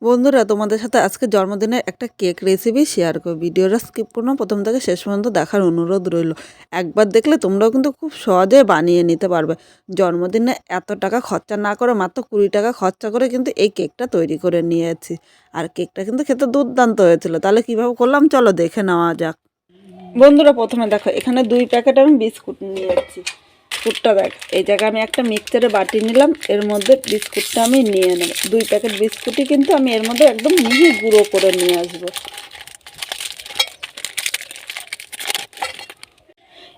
বন্ধুরা, তোমাদের সাথে আজকে জন্মদিনের একটা কেক রেসিপি শেয়ার করব। ভিডিওটা স্কিপ করো না, প্রথম থেকে শেষ পর্যন্ত দেখার অনুরোধ রইল। একবার দেখলে তোমরাও কিন্তু খুব সহজে বানিয়ে নিতে পারবে। জন্মদিনে এত টাকা খরচা না করে মাত্র 20 টাকা খরচা করে কিন্তু এই কেকটা তৈরি করে নিয়েছি। আর কেকটা কিন্তু খেতে দুর্দান্ত হয়েছিল। তাহলে কিভাবে করলাম চলো দেখে নেওয়া যাক। বন্ধুরা, প্রথমে দেখো এখানে 2 প্যাকেট আমি বিস্কুট নিয়েছি। বিস্কুটটা দেখ, এই জায়গায় আমি একটা মিক্সচারে বাটি নিলাম, এর মধ্যে বিস্কুটটা আমি নিয়ে নেব। 2 প্যাকেট বিস্কুটই কিন্তু আমি এর মধ্যে একদম মিহি গুঁড়ো করে নিয়ে আসবো।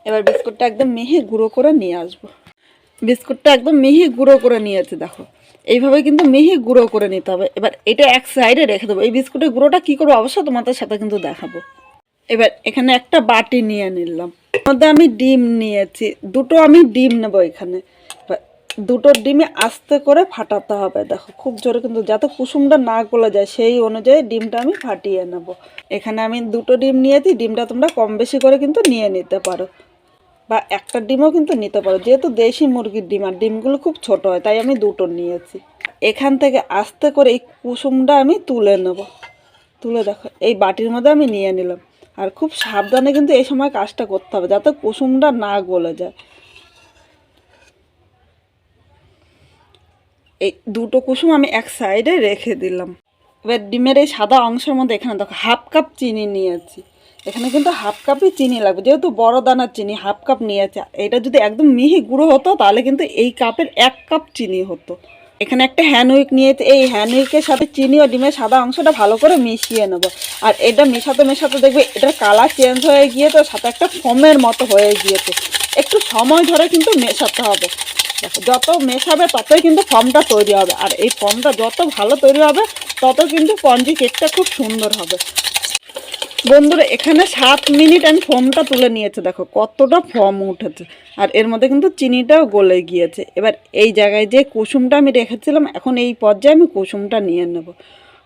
এবার বিস্কুটটা একদম মিহি গুঁড়ো করে নিয়ে আসবো। বিস্কুটটা একদম মিহি গুঁড়ো করে নিয়েছি দেখো, এইভাবে কিন্তু মিহি গুঁড়ো করে নিতে হবে। এবার এটা এক সাইডে রেখে দেবো। এই বিস্কুটের গুঁড়োটা কী করবো অবশ্য তোমাদের সাথে কিন্তু দেখাবো। এবার এখানে একটা বাটি নিয়ে নিলাম, মধ্যে আমি ডিম নিয়েছি, দুটো আমি ডিম নেবো। এখানে দুটো ডিমে আস্তে করে ফাটাতে হবে। দেখো খুব জোরে কিন্তু, যাতে কুসুমটা না গলে যায় সেই অনুযায়ী ডিমটা আমি ফাটিয়ে নেব। এখানে আমি দুটো ডিম নিয়েছি, ডিমটা তোমরা কম বেশি করে কিন্তু নিয়ে নিতে পারো, বা একটা ডিমও কিন্তু নিতে পারো। যেহেতু দেশি মুরগির ডিম আর ডিমগুলো খুব ছোট হয়, তাই আমি দুটো নিয়েছি। এখান থেকে আস্তে করে এই কুসুমটা আমি তুলে নেব। তুলে দেখো এই বাটির মধ্যে আমি নিয়ে নিলাম। আর খুব সাবধানে কিন্তু এই সময় কাজটা করতে হবে, যাতে কুসুমটা না গলে যায়। এই দুটো কুসুম আমি এক সাইডে রেখে দিলাম। এবার ডিমের এই সাদা অংশের মধ্যে এখানে দেখো হাফ কাপ চিনি নিয়েছি। এখানে কিন্তু হাফ কাপই চিনি লাগবে, যেহেতু বড় দানার চিনি হাফ কাপ নিয়েছে। এটা যদি একদম মিহি গুঁড়ো হতো তাহলে কিন্তু এই কাপের 1 কাপ চিনি হতো। এখানে একটা হ্যান্ড উইক নিয়েছে, এই হ্যান্ড উইকের সাথে চিনি ও ডিমের সাদা অংশটা ভালো করে মিশিয়ে নেব। আর এটা মেশাতে মেশাতে দেখবে এটার কালার চেঞ্জ হয়ে গিয়ে তো সাথে একটা ফোমের মতো হয়ে গিয়েছে। একটু সময় ধরে কিন্তু মেশাতে হবে। দেখো যত মেশাবে ততই কিন্তু ফর্মটা তৈরি হবে, আর এই ফর্মটা যত ভালো তৈরি হবে তত কিন্তু স্পঞ্জি কেকটা খুব সুন্দর হবে। বন্ধুরা, এখানে 7 মিনিট আমি ফোমটা তুলে নিয়েছে, দেখো কতটা ফর্ম উঠেছে। আর এর মধ্যে কিন্তু চিনিটাও গলে গিয়েছে। এবার এই জায়গায় যে কুসুমটা আমি রেখেছিলাম, এখন এই পর্যায়ে আমি কুসুমটা নিয়ে নেব।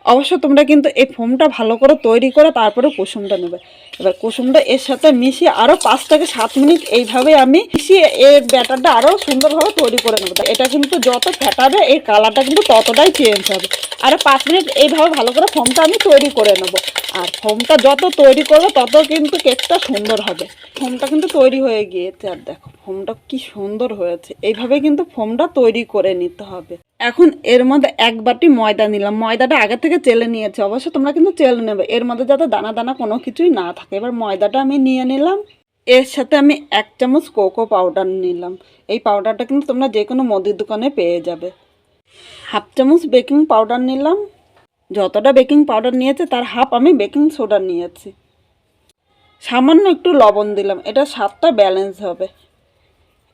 অবশ্য তোমরা কিন্তু এই ফোমটা ভালো করে তৈরি করে তারপরে কুসুমটা নেবে। এবার কুসুমটা এর সাথে মিশিয়ে আরও 5 থেকে 7 মিনিট এইভাবে আমি মিশিয়ে এর ব্যাটারটা আরও সুন্দরভাবে তৈরি করে নেবো। এটা কিন্তু যত ফেটাবে এর কালারটা কিন্তু ততটাই চেঞ্জ হবে। আরও 5 মিনিট এইভাবে ভালো করে ফোমটা আমি তৈরি করে নেব। আর ফোমটা যত তৈরি করবে তত কিন্তু কেকটা সুন্দর হবে। ফোমটা কিন্তু তৈরি হয়ে গিয়েছে, আর দেখো ফোমটা কি সুন্দর হয়েছে। এইভাবে কিন্তু ফোমটা তৈরি করে নিতে হবে। এখন এর মধ্যে 1 বাটি ময়দা নিলাম। ময়দাটা আগে থেকে চেলে নিয়েছে, অবশ্য তোমরা কিন্তু চেলে নেবে, এর মধ্যে যাতে দানা দানা কোনো কিছুই না থাকে। এবার ময়দাটা আমি নিয়ে নিলাম। এর সাথে আমি 1 চামচ কোকো পাউডার নিলাম। এই পাউডারটা কিন্তু তোমরা যে কোনো মুদির দোকানে পেয়ে যাবে। হাফ চামচ বেকিং পাউডার নিলাম। যতটা বেকিং পাউডার নিয়েছে তার হাফ আমি বেকিং সোডা নিয়েছি। সামান্য একটু লবণ দিলাম, এটা স্বাদটা ব্যালেন্স হবে।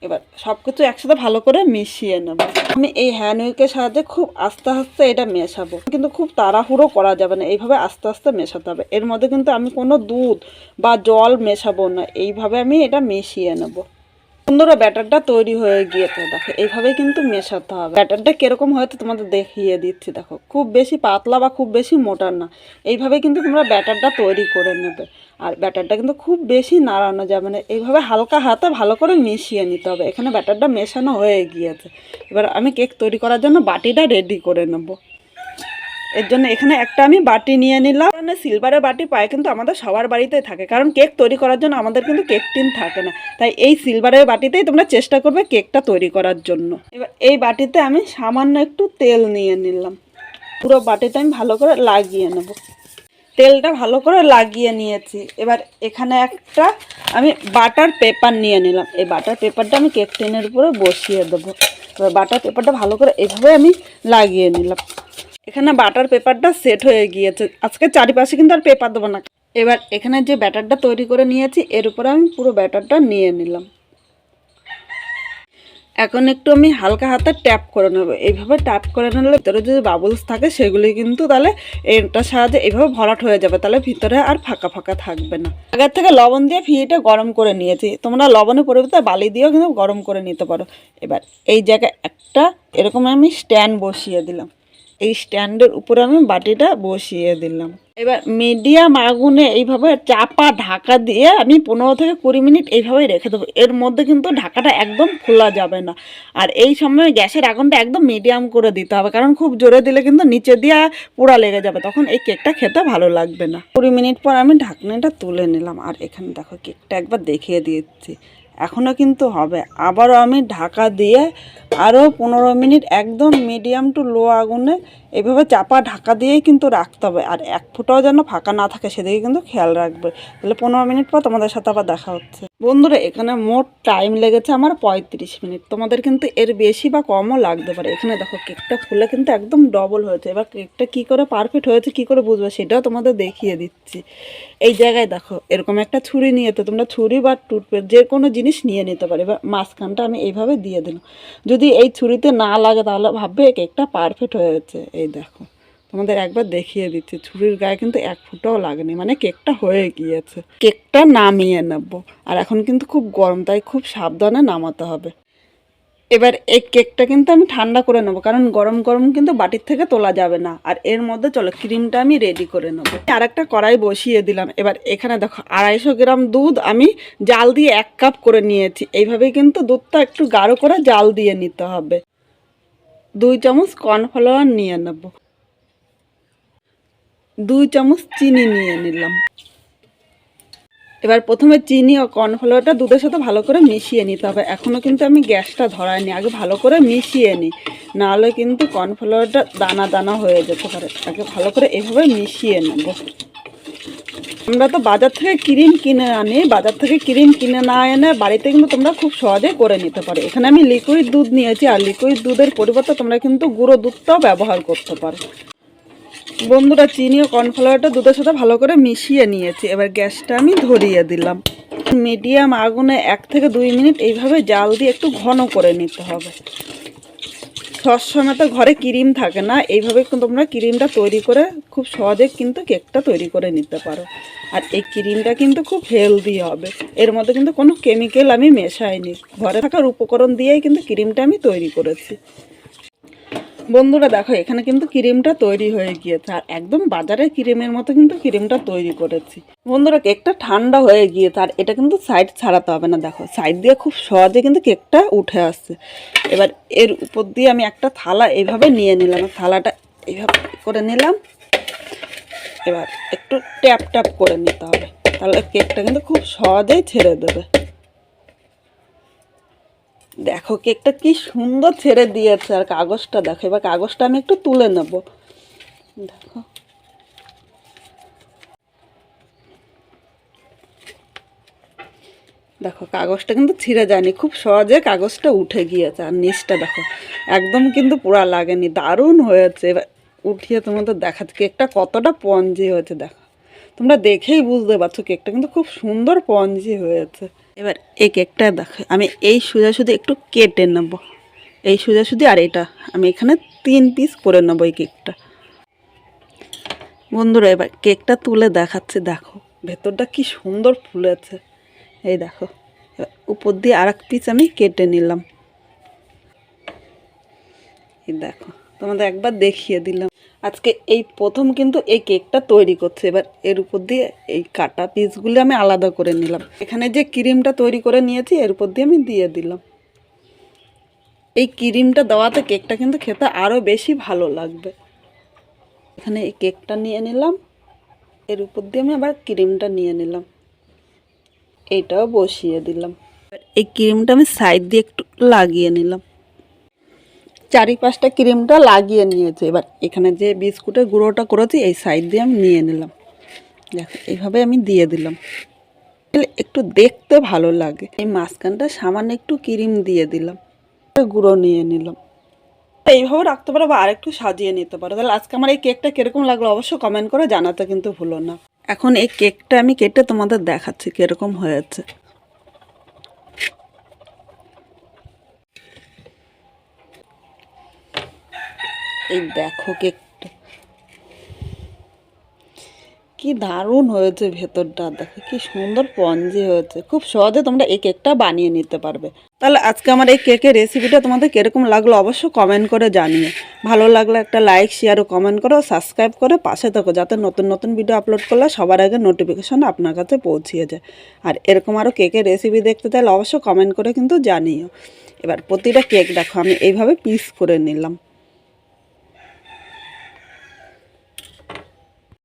এবার সব কিছু একসাথে ভালো করে মিশিয়ে নেব। আমি এই হ্যান্ড উইকের সাহায্যে খুব আস্তে আস্তে এটা মেশাবো, কিন্তু খুব তাড়াহুড়ো করা যাবে না, এইভাবে আস্তে আস্তে মেশাতে হবে। এর মধ্যে কিন্তু আমি কোনো দুধ বা জল মেশাবো না, এইভাবে আমি এটা মিশিয়ে নেব। বন্ধুরা, ব্যাটারটা তৈরি হয়ে গিয়েছে, দেখো এইভাবে কিন্তু মেশাতে হবে। ব্যাটারটা কিরকম হয়তো তোমাদের দেখিয়ে দিচ্ছি। দেখো খুব বেশি পাতলা বা খুব বেশি মোটা না, এইভাবে কিন্তু তোমরা ব্যাটারটা তৈরি করে নেবে। আর ব্যাটারটা কিন্তু খুব বেশি নাড়ানো যাবে না, এইভাবে হালকা হাতে ভালো করে মিশিয়ে নিতে হবে। এখানে ব্যাটারটা মেশানো হয়ে গিয়েছে। এবার আমি কেক তৈরি করার জন্য বাটিটা রেডি করে নেব। এর জন্য এখানে একটা আমি বাটি নিয়ে নিলাম। সিলভারের বাটি পায় কিন্তু আমাদের সবার বাড়িতেই থাকে, কারণ কেক তৈরি করার জন্য আমাদের কিন্তু কেক টিন থাকে না। তাই এই সিলভারের বাটিতেই তোমরা চেষ্টা করবে কেকটা তৈরি করার জন্য। এবার এই বাটিতে আমি সামান্য একটু তেল নিয়ে নিলাম। পুরো বাটিটা আমি ভালো করে লাগিয়ে নেব। তেলটা ভালো করে লাগিয়ে নিয়েছি। এবার এখানে একটা আমি বাটার পেপার নিয়ে নিলাম। এই বাটার পেপারটা আমি কেক টিনের উপরে বসিয়ে দেবো। এবার বাটার পেপারটা ভালো করে এইভাবে আমি লাগিয়ে নিলাম। এখানে বাটার পেপারটা সেট হয়ে গিয়েছে। আজকে চারিপাশে কিন্তু আর পেপার দেবো না। এবার এখানে যে ব্যাটারটা তৈরি করে নিয়েছি এর উপরে আমি পুরো ব্যাটারটা নিয়ে নিলাম। এখন একটু আমি হালকা হাতে ট্যাপ করে নেব। এইভাবে ট্যাপ করে নিলে ভিতরে যদি বাবলস থাকে সেগুলি কিন্তু তাহলে এটার সাহায্যে এইভাবে ভরাট হয়ে যাবে, তাহলে ভিতরে আর ফাঁকা ফাঁকা থাকবে না। আগের থেকে লবণ দিয়ে ফিটা গরম করে নিয়েছি, তোমরা লবণের পরিবর্তে বালি দিয়েও কিন্তু গরম করে নিতে পারো। এবার এই জায়গায় একটা এরকম আমি স্ট্যান্ড বসিয়ে দিলাম। এই স্ট্যান্ডের উপরে আমি বাটিটা বসিয়ে দিলাম। এবার মিডিয়াম আগুনে এইভাবে চাপা ঢাকা দিয়ে আমি 15 থেকে 20 মিনিট এইভাবেই রেখে দেবো। এর মধ্যে কিন্তু ঢাকাটা একদম খোলা যাবে না। আর এই সময় গ্যাসের আগুনটা একদম মিডিয়াম করে দিতে হবে, কারণ খুব জোরে দিলে কিন্তু নিচে দিয়ে পোড়া লেগে যাবে, তখন এই কেকটা খেতে ভালো লাগবে না। 20 মিনিট পর আমি ঢাকনাটা তুলে নিলাম। আর এখানে দেখো কেকটা একবার দেখিয়ে দিচ্ছি, এখনও কিন্তু হবে। আবারও আমি ঢাকা দিয়ে আরও 15 মিনিট একদম মিডিয়াম টু লো আগুনে এভাবে চাপা ঢাকা দিয়েই কিন্তু রাখতে হবে। আর এক ফুটাও যেন ফাঁকা না থাকে সেদিকে কিন্তু খেয়াল রাখবে। তাহলে 15 মিনিট পর তোমাদের সাথে আবার দেখা হচ্ছে। বন্ধুরা এখানে মোট টাইম লেগেছে আমার 35 মিনিট। তোমাদের কিন্তু এর বেশি বা কমও লাগতে পারে। এখানে দেখো কেকটা ফুলে কিন্তু একদম ডবল হয়েছে। এবার কেকটা কী করে পারফেক্ট হয়েছে কী করে বুঝবে সেটাও তোমাদের দেখিয়ে দিচ্ছি। এই জায়গায় দেখো এরকম একটা ছুরি নিয়ে, তো তোমরা ছুরি বা টুথপেস্ট যে কোনো জিনিস নিয়ে নিতে পারে। এবার মাঝখানটা আমি এইভাবে দিয়ে দিলাম। যদি এই ছুরিতে না লাগে তাহলে ভাববে কেকটা পারফেক্ট হয়েছে। এই দেখো তোমাদের একবার দেখিয়ে দিচ্ছি, ছুরির গায়ে কিন্তু এক ফুটাও লাগেনি, মানে কেকটা হয়ে গিয়েছে। কেকটা নামিয়ে নেব। আর এখন কিন্তু খুব গরম, তাই খুব সাবধানে নামাতে হবে। এবার এই কেকটা কিন্তু আমি ঠান্ডা করে নেবো, কারণ গরম গরম কিন্তু বাটির থেকে তোলা যাবে না। আর এর মধ্যে চলো ক্রিমটা আমি রেডি করে নেবো। আর একটা কড়াই বসিয়ে দিলাম। এবার এখানে দেখো 250 গ্রাম দুধ আমি জাল দিয়ে 1 কাপ করে নিয়েছি। এইভাবেই কিন্তু দুধটা একটু গাঢ় করে জাল দিয়ে নিতে হবে। 2 চামচ কর্নফ্লাওয়ার নিয়ে নেব, 2 চামচ চিনি নিয়ে নিলাম। এবার প্রথমে চিনি ও কর্নফ্লাওয়ারটা দুধের সাথে ভালো করে মিশিয়ে নিতে হবে। এখনও কিন্তু আমি গ্যাসটা ধরাইনি, আগে ভালো করে মিশিয়ে নিই, নাহলে কিন্তু কর্নফ্লাওয়ারটা দানা দানা হয়ে যেতে পারে। আগে ভালো করে এভাবে মিশিয়ে নেব। আমরা তো বাজার থেকে ক্রিম কিনে আনি, বাজার থেকে ক্রিম কিনে না এনে বাড়িতে কিন্তু তোমরা খুব সহজেই করে নিতে পারো। এখানে আমি লিকুইড দুধ নিয়েছি, আর লিকুইড দুধের পরিবর্তে তোমরা কিন্তু গুঁড়ো দুধটাও ব্যবহার করতে পারো। বন্ধুরা চিনি ও কর্নফ্লাওয়ারটা দুধের সাথে ভালো করে মিশিয়ে নিয়েছি। এবার গ্যাসটা আমি ধরিয়ে দিলাম। মিডিয়াম আগুনে 1 থেকে 2 মিনিট এইভাবে জাল দিয়ে একটু ঘন করে নিতে হবে। সবসময় তো ঘরে ক্রিম থাকে না, এইভাবে কিন্তু তোমরা ক্রিমটা তৈরি করে খুব সহজে কিন্তু কেকটা তৈরি করে নিতে পারো। আর এই ক্রিমটা কিন্তু খুব হেলদি হবে, এর মধ্যে কিন্তু কোনো কেমিক্যাল আমি মেশাইনি, ঘরে থাকার উপকরণ দিয়েই কিন্তু ক্রিমটা আমি তৈরি করেছি। বন্ধুরা দেখো এখানে কিন্তু ক্রিমটা তৈরি হয়ে গিয়েছে, আর একদম বাজারের ক্রিমের মতো কিন্তু ক্রিমটা তৈরি করেছি। বন্ধুরা কেকটা ঠান্ডা হয়ে গিয়েছে, আর এটা কিন্তু সাইড ছাড়াতে হবে না। দেখো সাইড দিয়ে খুব সহজে কিন্তু কেকটা উঠে আসছে। এবার এর উপর দিয়ে আমি একটা থালা এইভাবে নিয়ে নিলাম, থালাটা এইভাবে করে নিলাম। এবার একটু ট্যাপ ট্যাপ করে নিতে হবে, তাহলে কেকটা কিন্তু খুব সহজেই ছেড়ে দেবে। দেখো কেকটা কি সুন্দর ছেড়ে দিয়েছে। আর কাগজটা দেখো, এবার কাগজটা আমি একটু তুলে নেব। দেখো দেখো কাগজটা কিন্তু ছিঁড়ে যায়নি, খুব সহজে কাগজটা উঠে গিয়েছে। আর নিচটা দেখো একদম কিন্তু পুরা লাগেনি, দারুণ হয়েছে। এবার উঠিয়ে তোমাদের দেখাচ্ছি কেকটা কতটা স্পঞ্জি হয়েছে। দেখো তোমরা দেখেই বুঝতে পারছো কেকটা কিন্তু খুব সুন্দর স্পঞ্জি হয়েছে। এবার এই কেকটা দেখো আমি এই সোজাসুজি একটু কেটে নেব, এই সোজাসুজি। আর এটা আমি এখানে 3 পিস করে নেবো এই কেকটা। বন্ধুরা এবার কেকটা তুলে দেখাচ্ছে, দেখো ভেতরটা কি সুন্দর ফুলেছে। এই দেখো উপর দিয়ে আর 1 পিস আমি কেটে নিলাম। এই দেখো তোমাদের একবার দেখিয়ে দিলাম। আজকে এই প্রথম কিন্তু এই কেকটা তৈরি করছে। এবার এর উপর দিয়ে এই কাটা পিসগুলো আমি আলাদা করে নিলাম। এখানে যে ক্রিমটা তৈরি করে নিয়েছি এর উপর দিয়ে আমি দিয়ে দিলাম। এই ক্রিমটা দেওয়াতে কেকটা কিন্তু খেতে আরও বেশি ভালো লাগবে। এখানে এই কেকটা নিয়ে নিলাম, এর উপর দিয়ে আমি আবার ক্রিমটা নিয়ে নিলাম, এইটাও বসিয়ে দিলাম। এই ক্রিমটা আমি সাইড দিয়ে একটু লাগিয়ে নিলাম, চারিপাশটা ক্রিমটা লাগিয়ে নিয়েছে। এবার এখানে যে বিস্কুটের গুঁড়োটা করেছি এই সাইড দিয়ে আমি নিয়ে নিলাম। দেখো এইভাবে আমি দিয়ে দিলাম, একটু দেখতে ভালো লাগে। এই মাঝখানটা সামান্য একটু ক্রিম দিয়ে দিলাম, গুঁড়ো নিয়ে নিলাম। এইভাবে রাখতে পারো বা আরেকটু সাজিয়ে নিতে পারো। তাহলে আজকে আমার এই কেকটা কীরকম লাগলো অবশ্যই কমেন্ট করে জানাতে কিন্তু ভুলো না। এখন এই কেকটা আমি কেটে তোমাদের দেখাচ্ছি কীরকম হয়েছে। এই দেখো কেকটা কি দারুণ হয়েছে ভেতরটা, দেখো কি সুন্দর স্পঞ্জি হয়েছে। খুব সহজে তোমরা এই কেকটা বানিয়ে নিতে পারবে। তাহলে আজকে আমার এই কেকের রেসিপিটা তোমাদের কিরকম লাগলো অবশ্যই কমেন্ট করে জানিও। ভালো লাগলে একটা লাইক, শেয়ার ও কমেন্ট করো, সাবস্ক্রাইব করে পাশে থাকো, যাতে নতুন নতুন ভিডিও আপলোড করলে সবার আগে নোটিফিকেশন আপনার কাছে পৌঁছিয়ে যায়। আর এরকম আরও কেকের রেসিপি দেখতে চাইলে অবশ্যই কমেন্ট করে কিন্তু জানিও। এবার প্রতিটা কেক দেখো আমি এইভাবে পিস করে নিলাম।